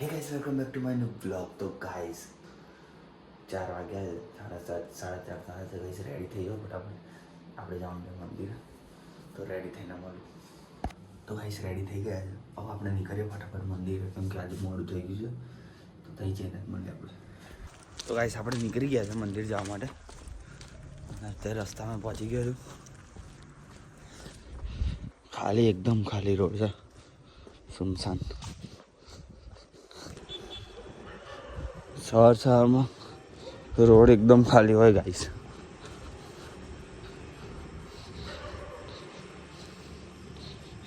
Hey guys, welcome back to my new vlog. તો guys 4 વાગ્યા 7:30 guys ready થઈ ગયો ફટાફટ આપણે જવાનું છે મંદિર. તો રેડી થઈને મળું. તો guys રેડી થઈ ગયા છે. હવે આપણે નીકળીએ ફટાફટ મંદિર કેમ કે આજે મોડું થઈ ગયું છે. તો થઈ જઈને મળીએ આપણે. તો guys આપણે નીકળી ગયા છે મંદિર જવા માટે. અત્યારે રસ્તામાં પહોંચી ગયો છું. ખાલી એકદમ ખાલી રોડ છે, સુમસાન. સવારમાં રોડ એકદમ ખાલી હોય ગાઈસ.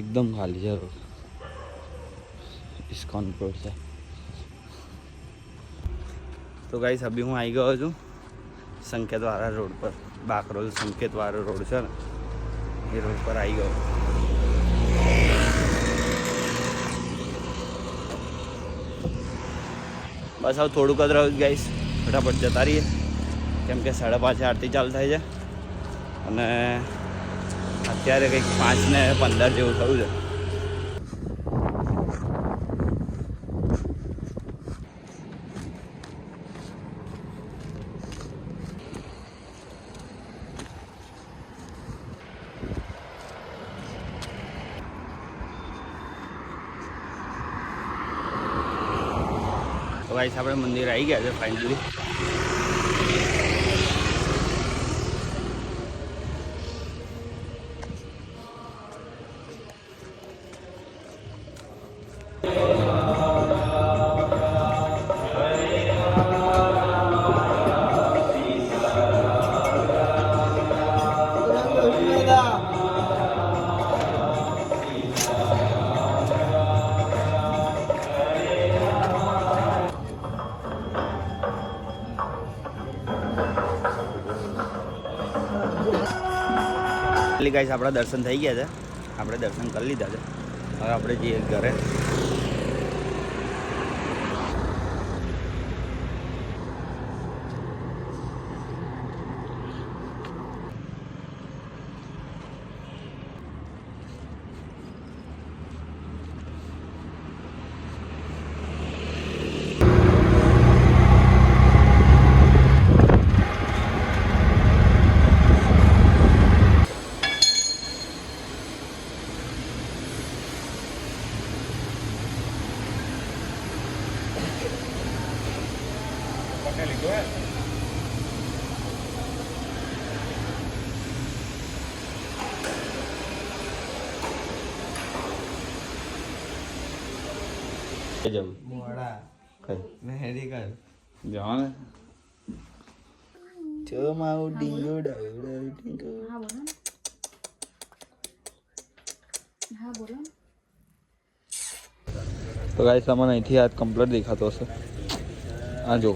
एकदम खाली है रोड. इस्कॉन रोड से. तो गाइस अभी हूँ आई गयो છું संकेत वाला रोड पर. बाकरोल संकेत वाला रोड છે ને એ રોડ પર આવી ગયો. બસ હવે થોડુંક જ રહ્યું ગાઈસ, ફટાફટ જતા રહીએ કેમ કે 5:30 આરતી ચાલુ થાય છે અને અત્યારે કંઈક 5:15 જેવું થયું છે. તો ગાઈસ આપણે મંદિર આવી ગયા છે ફાઇનલી. ગાઈસ આપણા દર્શન થઈ ગયા છે, આપણે દર્શન કરી લીધા છે. હવે આપણે જઈએ ઘરે. મોડા મેહેરી કર જાઓ ને ચો માઉ ડીંગો ડીંગો. હા બોલો. હા બોલો. તો ગાઈસ તમને અહીંથી આ કમ્પ્લીટ દેખાતો હશે. આ જો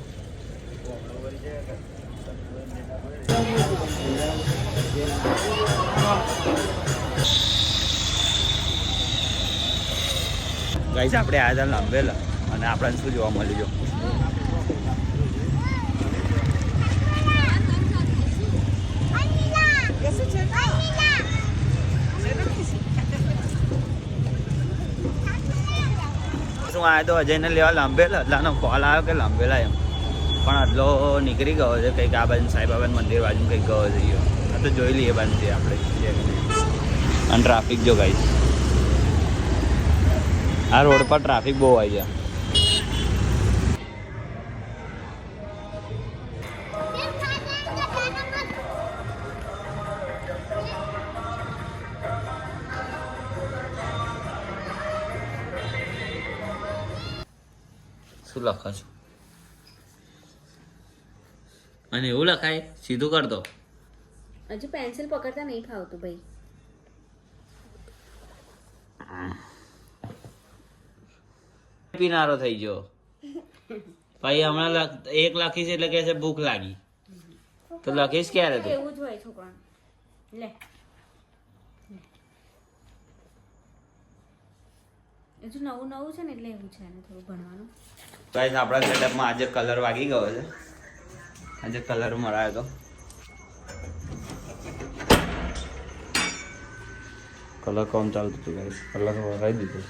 ગાઈસ આપણે આ હતા લાંબેલા અને આપણને શું જોવા મળ્યું? શું આવ્યો તો અજયને લેવા લાંબેલા, એટલાનો કોલ આવ્યો કે લાંબેલા એમ, પણ આટલો નીકળી ગયો છે કંઈક આ બાજુ સાંઈબાબાના મંદિર બાજુ કંઈક ગયો છે. આ તો જોઈ લઈએ બાજુથી આપણે. અને ટ્રાફિક જો ગાઈસ, આ રોડ પર ટ્રાફિક બહુ આવી જાય. શું લખો છો? અને એવું લખાય સીધું કર દો. હજુ પેન્સિલ પકડતા નહીં ફાવતું ભાઈ. પીનારો થઈ ગયો ભાઈ. હમણાં 1 લખીશ એટલે કે છે ભૂખ લાગી, તો લખીશ ક્યારે તું? એવું જ હોય છોકરા. લે હજુ નવું નવું છે ને એટલે એવું છે ને થોડું ભણવાનું. ગાઈસ આપણા સેટઅપમાં આજે કલર વાગી ગયો છે. આજે કલર મરાયો તો કલર કોમ ચાલતું હતું ગાઈસ. કલર વગાડી દીધો.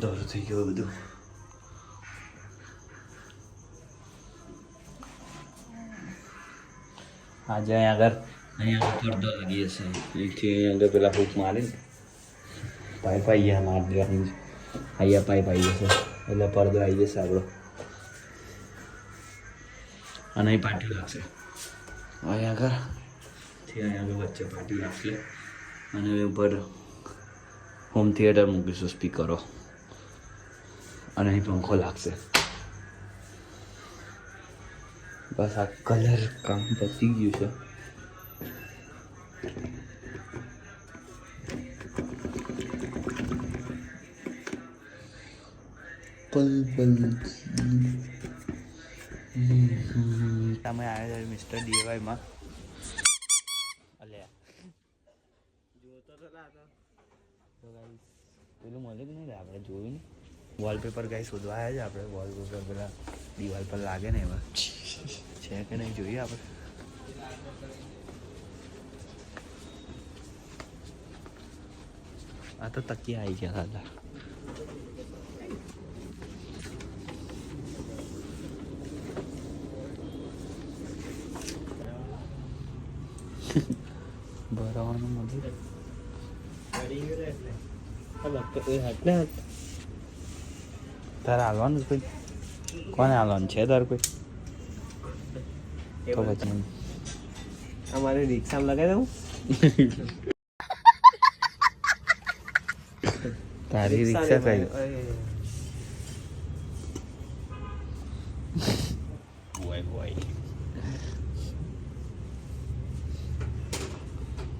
દોરું થઈ ગયું બધું. આજે અહીંયા આગળ પડદો લાગી હશે. અહીંથી અહીંયા આગળ પેલા હૂક મારીને પાઇપ આવી ગયા મારી દેવાની. અહીંયા પાઇપ આવી જશે એટલે પડદો આવી જશે આપણો. અને અહીં પાટી લાગશે અહીંયા આગળથી અહીંયા આગળ વચ્ચે પાટી લાગશે. અને ઉપર હોમ થિયેટર મૂકીશું સ્પીકરો. અને અહીં પંખો લાગશે. બસ આ કલર કામ પતી ગયું છે. તમે આવ્યા મિસ્ટર ડીવાયમાં. અલ્યા જોતો તો પેલું મળે કે નહીં આપણે જોયું ને. વોલપેપર ગાઈ શોધવા આવ્યા છે આપણે. વોલપેપર પેલા દિવાલ પર લાગે ને એવા છે કે નહીં જોઈએ આપણે. આ તો તકિયા આવી ગયા દાદા. ભરવાનું મંદિર તારે હાલવાનું કોઈ? કોને હાલવાનું છે તારે કોઈ? તો પછી અમારે રિક્ષામાં લગાવી દઉં. તારી રિક્ષા કઈ?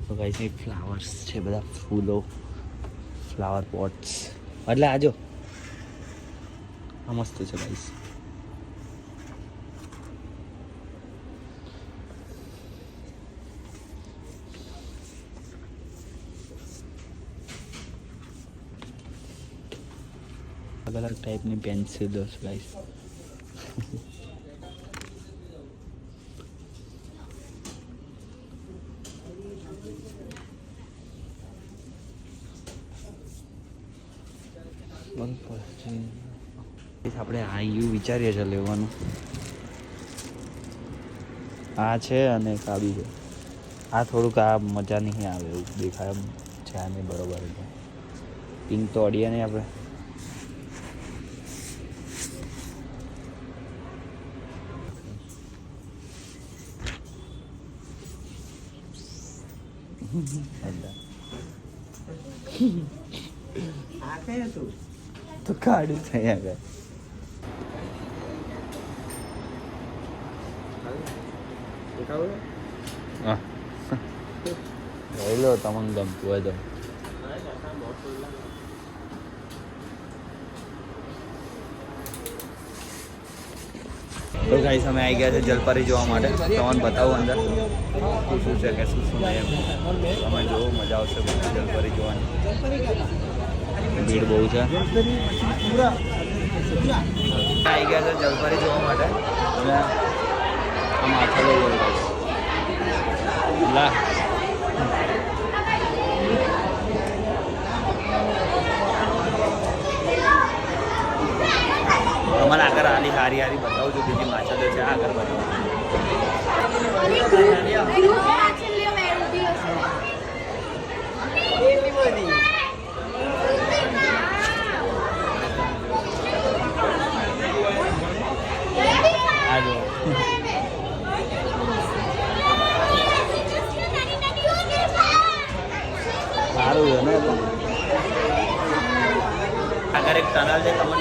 તો ગાઈસ અહીં ફ્લાવર્સ છે, બધા ફૂલો, ફ્લાવર પોટ્સ. એટલે આજો આ મસ્ત છે ગાઈસ. અલગ અલગ ટાઈપની પેન્સિલો છે ગાઈસ. આપણે આ યુ વિચારીએ છીએ લેવાનું. આ છે અને એક આ બી છે. આ થોડુંક આ મજા નહીં આવે એવું દેખાય છે. આ નહીં બરોબર. પિંક તો અડીએ નહીં આપણે. તો કાઢી થઈ આગળ. હા લઈ લો તમને ગમતું હોય તો. તો ગાઈસ અમે આવી ગયા છે જલપરી જોવા માટે. તમને બતાવું અંદર શું છે કે શું નહીં એમ. તમે જોવો, મજા આવશે જલપરી જોવાની. ભીડ બહુ છે. આવી ગયા છે જલપરી જોવા માટે. તમે આમ આખા લઈ લો લા. તમારે આગળ આલી હારી હારી બતાવું છું. બીજી માછલીઓ છે આગળ બતાવું. સારું છે ને. આગળ એક ટનલ છે. તમને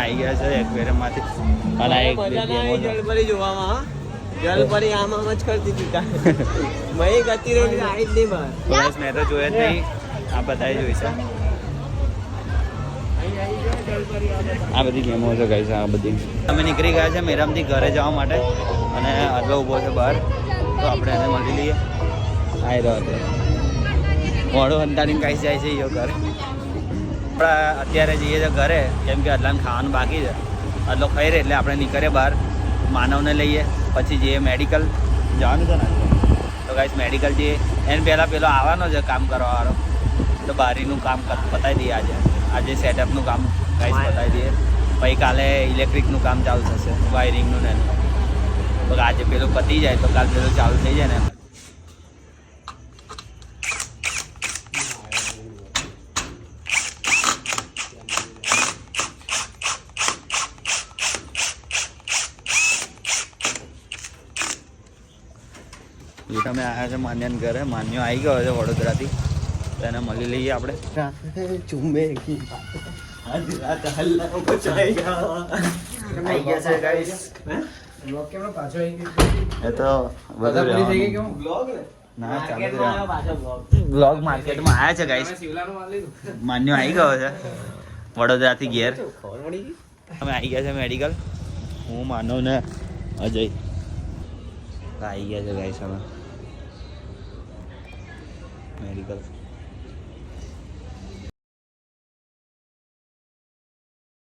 આવી ગયા છે એક્વેરિયમમાંથી અને આ એક બે ગેમો છે. જલપરી જોવામાં હા. જલપરી આમ આમ જ કરતી હતી કાંઈ. મય ગતી રહી આવી જ નહીં બહાર. તો guys, મેં તો જોયા જ નહીં, આ બધાએ જોઈ છે. આ બધી ગેમો છે ગાઈસ, આ બધી. અમે નીકળી ગયા છે મેરામથી ઘરે જવા માટે અને અદલો ઊભો છે બહાર, તો આપણે એને મળી લઈએ. આવી રહ્યો છે મોડો અંતાડીને કાંઈ જાય છે એ ઘરે. આપણે અત્યારે જઈએ છીએ ઘરે, કેમ કે અદલાને ખાવાનું બાકી છે. અદલો ખાઈ રહે એટલે આપણે નીકળીએ બહાર, માનવને લઈએ, પછી જઈએ મેડિકલ જવાનું છે ને. તો ગાઈસ મેડિકલ જઈએ એને પહેલાં પેલો આવવાનો છે કામ કરવાવાળો, તો બારીનું કામ પતાવી દઈએ આજે સેટઅપનું કામ ગાઈસ પતાવી દઈએ. પછી કાલે ઇલેક્ટ્રિકનું કામ ચાલુ થશે, વાયરિંગનું ને એનું. તો આજે પેલું પતી જાય તો કાલ પેલું ચાલુ થઈ જાય ને. એ તમે આવ્યા છે માન્યાને ઘરે, માન્યો આવી ગયો છે વડોદરાથી, તો એને મળી લઈએ આપણે. ચુમ્બે આવી ગયા છે ગાઈસ. એ તો ના બ્લોગ માર્કેટમાં આવ્યા છે ગાઈસ. માન્યો આવી ગયો છે વડોદરાથી ઘેર. અમે આવી ગયા છે મેડિકલ, હું માનવ ને અજય આવી ગયા છે ગાઈસ અમે મેડિકલ.